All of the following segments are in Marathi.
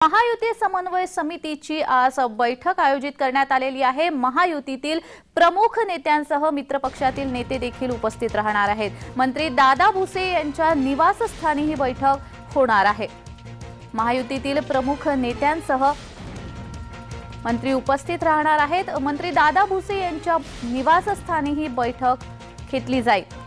महायुती समन्वय समितीची आज बैठक आयोजित करण्यात आलेली आहे। महायुतीतील प्रमुख नेत्यांसह मित्रपक्षातील नेते देखील उपस्थित राहणार आहेत। मंत्री दादा भुसे यांच्या निवासस्थानी ही बैठक होणार आहे। महायुतीतील प्रमुख नेत्यांसह मंत्री उपस्थित राहणार आहेत। मंत्री दादा भुसे यांच्या निवासस्थानी ही बैठक घेतली जाईल।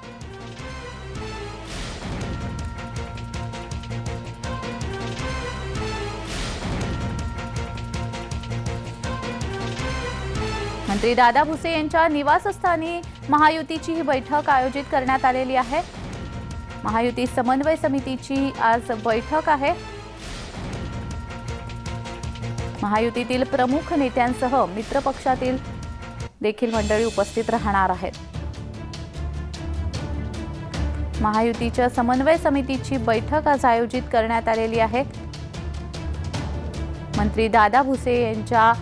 मंत्री दादा भुसे यांच्या निवासस्थानी महायुतीची ही बैठक आयोजित करण्यात आलेली आहे। महायुती समन्वय समितीची आज बैठक आहे। महायुतीतील प्रमुख नेत्यांसह मित्रपक्षातील देखील मंडळी उपस्थित राहणार आहेत। महायुतीच्या समन्वय समितीची बैठक आज आयोजित करण्यात आलेली आहे। मंत्री दादा भुसे यांच्या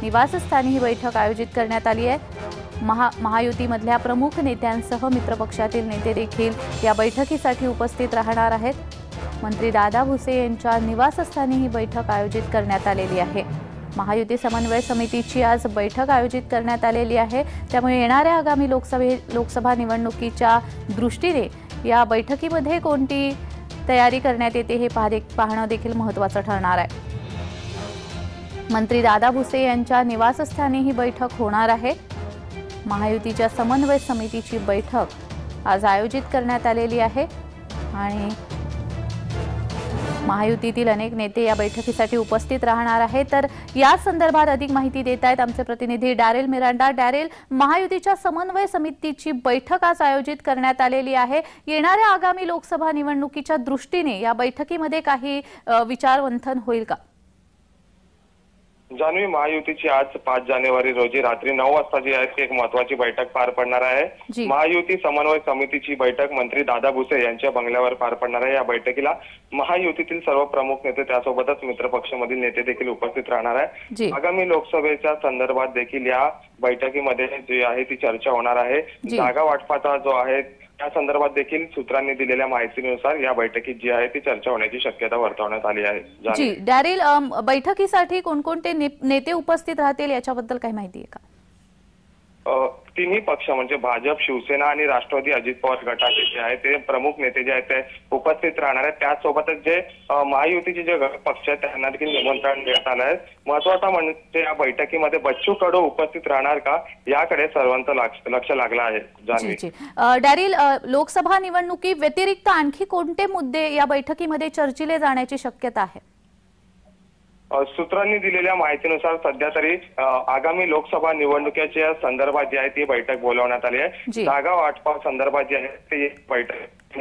निवासस्थानी ही बैठक आयोजित करण्यात आली आहे। महायुतीमधल्या प्रमुख नेत्यांसह मित्रपक्षातील नेते देखील या बैठकीसाठी उपस्थित राहणार आहेत। मंत्री दादा भुसे यांच्या निवासस्थानी ही बैठक आयोजित करण्यात आलेली आहे। महायुती समन्वय समितीची आज बैठक आयोजित करण्यात आलेली आहे। त्यामुळे येणाऱ्या आगामी लोकसभा निवडणुकीच्या दृष्टीने या बैठकीमध्ये कोणती तयारी करण्यात येते हे पाहणं देखील महत्त्वाचं ठरणार आहे। मंत्री दादा भुसे यांच्या निवासस्थानी ही बैठक होणार आहे। महायुतीच्या समन्वय समितीची बैठक आज आयोजित करण्यात आलेली आहे आणि महायुतीतील अनेक नेते या बैठकीसाठी उपस्थित राहणार आहेत। तर या संदर्भात अधिक माहिती देत आहेत आमचे प्रतिनिधी डॅरेल मिरांडा। डॅरेल, महायुतीच्या समन्वय समितीची बैठक आज आयोजित करण्यात आलेली आहे। येणाऱ्या आगामी लोकसभा निवडणुकीच्या दृष्टीने या बैठकीमध्ये काही विचारमंथन होईल का? जान्हवी, महायुतीची आज 5 जानेवारी रोजी रात्री 9 वाजता जी आहे ती एक महत्त्वाची बैठक पार पडणार आहे। महायुती समन्वय समितीची बैठक मंत्री दादा भुसे यांच्या बंगल्यावर पार पडणार आहे। या बैठकीला महायुतीतील सर्व प्रमुख नेते त्यासोबतच मित्रपक्षामधील नेते देखील उपस्थित राहणार आहे। आगामी लोकसभेच्या संदर्भात देखील या बैठकीमध्ये जी आहे ती चर्चा होणार आहे। जागा वाटपाचा जो आहे त्या संदर्भात देखील सूत्रांनी दिलेल्या माहितीनुसार या बैठकीत जी आहे ती चर्चा होण्याची शक्यता वर्तवण्यात आली आहे। जी डॅरेल, बैठकीसाठी कोणकोणते नेते उपस्थित राहतील याच्याबद्दल काही माहिती आहे का? तिन्ही पक्ष म्हणजे भाजप, शिवसेना आणि राष्ट्रवादी अजित पवार गटाचे जे आहे ते प्रमुख नेते जे आहेत ते उपस्थित राहणार आहेत। त्याचसोबतच जे महायुतीचे जे पक्ष आहेत त्यांना देखील निमंत्रण देण्यात आलं आहे। महत्त्वाचा म्हणजे या बैठकीमध्ये बच्चू कडू उपस्थित राहणार का याकडे सर्वांचं लक्ष लागलं आहे। जान्हवी, डॅरेल, लोकसभा निवडणुकी व्यतिरिक्त आणखी कोणते मुद्दे या बैठकीमध्ये चर्चिले जाण्याची शक्यता आहे? सूत्रांनी दिलेल्या माहितीनुसार सध्या तरी आगामी लोकसभा निवडणुकीच्या संदर्भात जी आहे ती बैठक बोलवण्यात आली आहे। जागा वाटपा संदर्भात जी आहे ती बैठक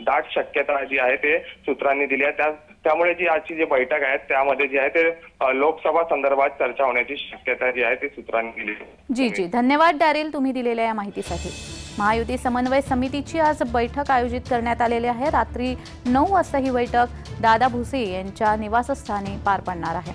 दाट शक्यता जी आहे ते सूत्रांनी दिली आहे। त्यामुळे जी आजची जी बैठक आहे त्यामध्ये जी आहे ते लोकसभा संदर्भात चर्चा होण्याची शक्यता जी आहे ती सूत्रांनी दिली। जी धन्यवाद डॅरेल, तुम्ही दिलेल्या या माहितीसाठी। महायुती समन्वय समितीची आज बैठक आयोजित करण्यात आलेली आहे। रात्री 9 वाजता ही बैठक दादा भुसे यांच्या निवासस्थानी पार पडणार आहे।